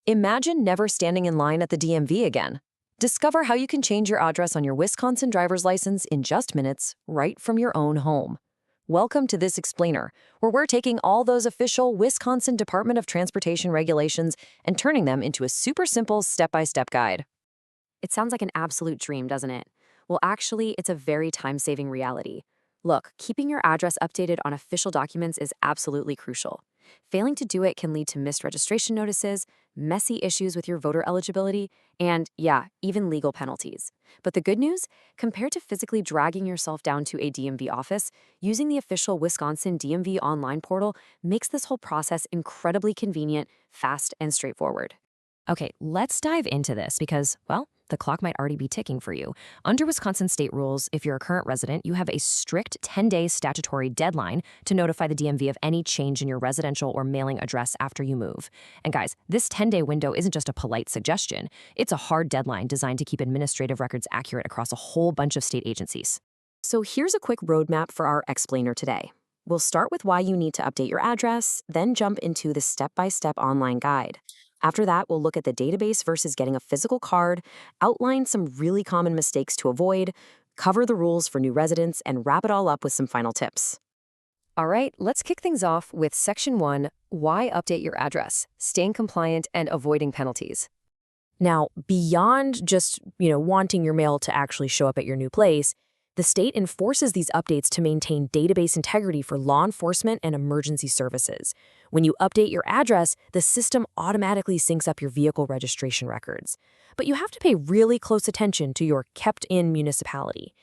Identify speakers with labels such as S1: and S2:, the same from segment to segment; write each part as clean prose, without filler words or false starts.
S1: Imagine never standing in line at the DMV again. Discover how you can change your address on your Wisconsin driver's license in just minutes, right from your own home. Welcome to This Explainer, where we're taking all those official Wisconsin Department of Transportation regulations and turning them into a super simple step-by-step guide.
S2: It sounds like an absolute dream, doesn't it? Well, actually, it's a very time-saving reality. Look, keeping your address updated on official documents is absolutely crucial. Failing to do it can lead to missed registration notices, messy issues with your voter eligibility, and, yeah, even legal penalties. But the good news? Compared to physically dragging yourself down to a DMV office, using the official Wisconsin DMV online portal makes this whole process incredibly convenient, fast, and straightforward. Okay, let's dive into this because, well, the clock might already be ticking for you. Under Wisconsin state rules, if you're a current resident, you have a strict 10-day statutory deadline to notify the DMV of any change in your residential or mailing address after you move. And guys, this 10-day window isn't just a polite suggestion. It's a hard deadline designed to keep administrative records accurate across a whole bunch of state agencies. So here's a quick roadmap for our explainer today. We'll start with why you need to update your address, then jump into the step-by-step online guide. After that, we'll look at the database versus getting a physical card, outline some really common mistakes to avoid, cover the rules for new residents, and wrap it all up with some final tips. All right, let's kick things off with Section 1, Why Update Your Address? Staying compliant and avoiding penalties. Now, beyond just, wanting your mail to actually show up at your new place, the state enforces these updates to maintain database integrity for law enforcement and emergency services. When you update your address, the system automatically syncs up your vehicle registration records. But you have to pay really close attention to your kept-in municipality.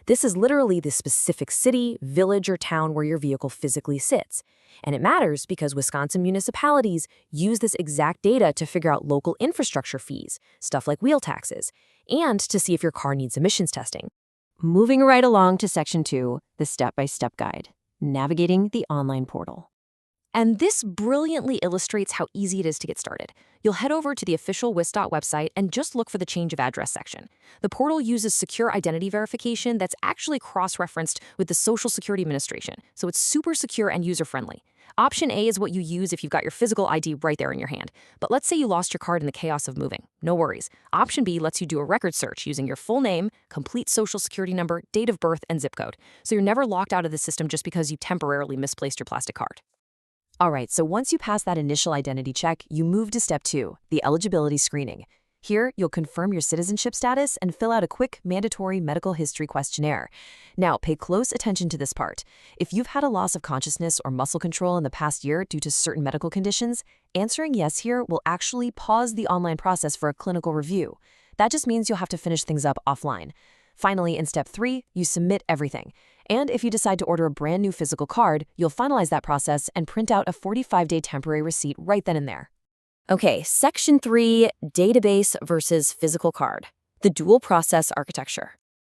S2: This is literally the specific city, village, or town where your vehicle physically sits. And it matters because Wisconsin municipalities use this exact data to figure out local infrastructure fees, stuff like wheel taxes, and to see if your car needs emissions testing. Moving right along to Section 2, the step-by-step guide, navigating the online portal. And this brilliantly illustrates how easy it is to get started. You'll head over to the official WIS.dot website and just look for the change of address section. The portal uses secure identity verification that's actually cross-referenced with the Social Security Administration, so it's super secure and user-friendly. Option A is what you use if you've got your physical ID right there in your hand. But let's say you lost your card in the chaos of moving. No worries. Option B lets you do a record search using your full name, complete social security number, date of birth, and zip code. So you're never locked out of the system just because you temporarily misplaced your plastic card. All right, so once you pass that initial identity check, you move to Step 2, the eligibility screening. Here, you'll confirm your citizenship status and fill out a quick mandatory medical history questionnaire. Now, pay close attention to this part. If you've had a loss of consciousness or muscle control in the past year due to certain medical conditions, answering yes here will actually pause the online process for a clinical review. That just means you'll have to finish things up offline. Finally, in Step 3, you submit everything. And if you decide to order a brand new physical card, you'll finalize that process and print out a 45-day temporary receipt right then and there. Okay, Section 3, database versus physical card, the dual process architecture.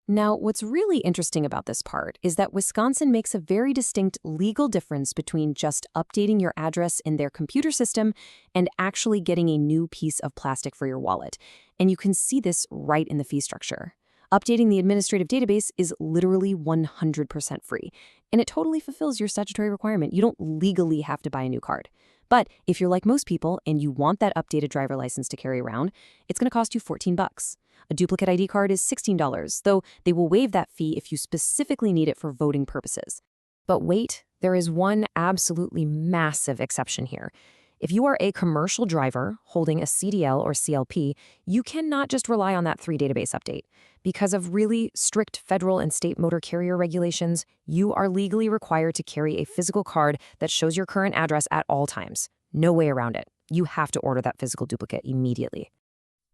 S2: Now, what's really interesting about this part is that Wisconsin makes a very distinct legal difference between just updating your address in their computer system and actually getting a new piece of plastic for your wallet. And you can see this right in the fee structure. Updating the administrative database is literally 100% free, and it totally fulfills your statutory requirement. You don't legally have to buy a new card. But if you're like most people and you want that updated driver license to carry around, it's going to cost you $14. A duplicate ID card is $16, though they will waive that fee if you specifically need it for voting purposes. But wait, there is one absolutely massive exception here. If you are a commercial driver holding a CDL or CLP, you cannot just rely on that 3 database update. Because of really strict federal and state motor carrier regulations, you are legally required to carry a physical card that shows your current address at all times. No way around it. You have to order that physical duplicate immediately.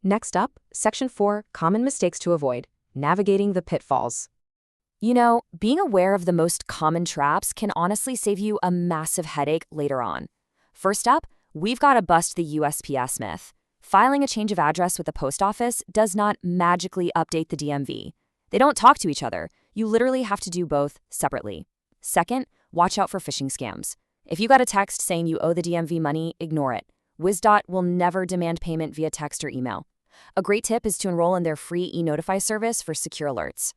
S2: Next up, Section 4, Common Mistakes to Avoid, Navigating the Pitfalls. Being aware of the most common traps can honestly save you a massive headache later on. First up, we've got to bust the USPS myth. Filing a change of address with the post office does not magically update the DMV. They don't talk to each other. You literally have to do both separately. Second, watch out for phishing scams. If you got a text saying you owe the DMV money, ignore it. WisDot will never demand payment via text or email. A great tip is to enroll in their free e-notify service for secure alerts.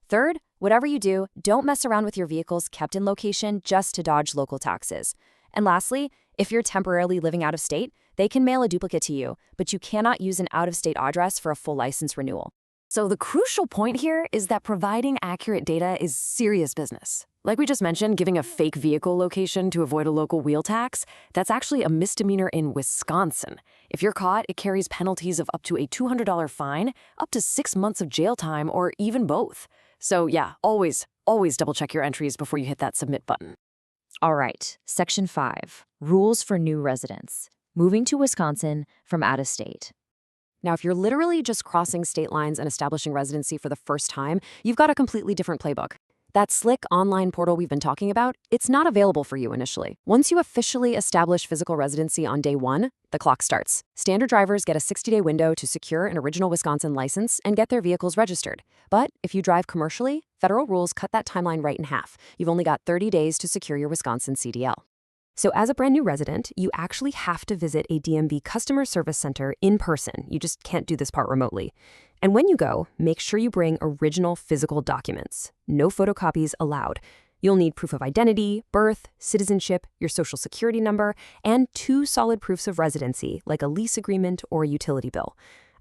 S2: Third, whatever you do, don't mess around with your vehicle's kept-in location just to dodge local taxes. And lastly, if you're temporarily living out of state,
S1: They can mail a duplicate to you, but you cannot use an out-of-state address for a full license renewal. So the crucial point here is that providing accurate data is serious business. Like we just mentioned, giving a fake vehicle location to avoid a local wheel tax, that's actually a misdemeanor in Wisconsin. If you're caught, it carries penalties of up to a $200 fine, up to 6 months of jail time, or even both. So yeah, always double check your entries before you hit that submit button.
S2: All right, Section 5, Rules for New Residents. Moving to Wisconsin from out of state. Now, if you're literally just crossing state lines and establishing residency for the first time, you've got a completely different playbook. That slick online portal we've been talking about, it's not available for you initially. Once you officially establish physical residency on day 1, the clock starts. Standard drivers get a 60-day window to secure an original Wisconsin license and get their vehicles registered. But if you drive commercially, federal rules cut that timeline right in half. You've only got 30 days to secure your Wisconsin CDL. So as a brand new resident, you actually have to visit a DMV customer service center in person. You just can't do this part remotely. And when you go, make sure you bring original physical documents. No photocopies allowed. You'll need proof of identity, birth, citizenship, your social security number, and 2 solid proofs of residency, like a lease agreement or a utility bill.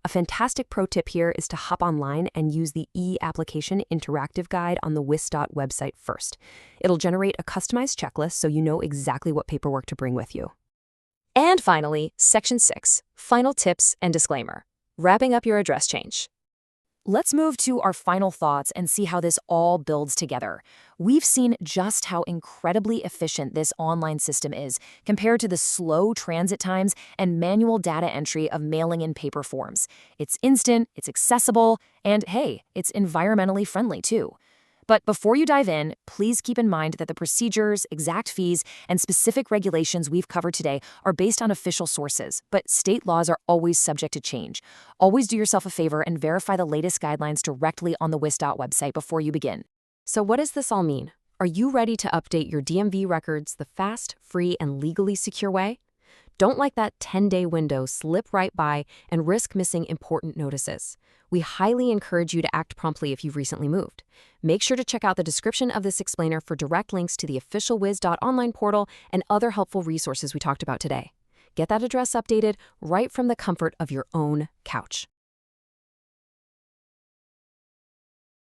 S2: A fantastic pro tip here is to hop online and use the e-application interactive guide on the WIS.dot website first. It'll generate a customized checklist so you know exactly what paperwork to bring with you.
S1: And finally, Section 6, Final Tips and Disclaimer. Wrapping up your address change. Let's move to our final thoughts and see how this all builds together. We've seen just how incredibly efficient this online system is compared to the slow transit times and manual data entry of mailing in paper forms. It's instant, it's accessible, and hey, it's environmentally friendly too. But before you dive in, please keep in mind that the procedures, exact fees, and specific regulations we've covered today are based on official sources, but state laws are always subject to change. Always do yourself a favor and verify the latest guidelines directly on the WIS.dot website before you begin. So what does this all mean? Are you ready to update your DMV records the fast, free, and legally secure way? Don't let that 10-day window slip right by and risk missing important notices. We highly encourage you to act promptly if you've recently moved. Make sure to check out the description of this explainer for direct links to the official WIS.dot online portal and other helpful resources we talked about today. Get that address updated right from the comfort of your own couch.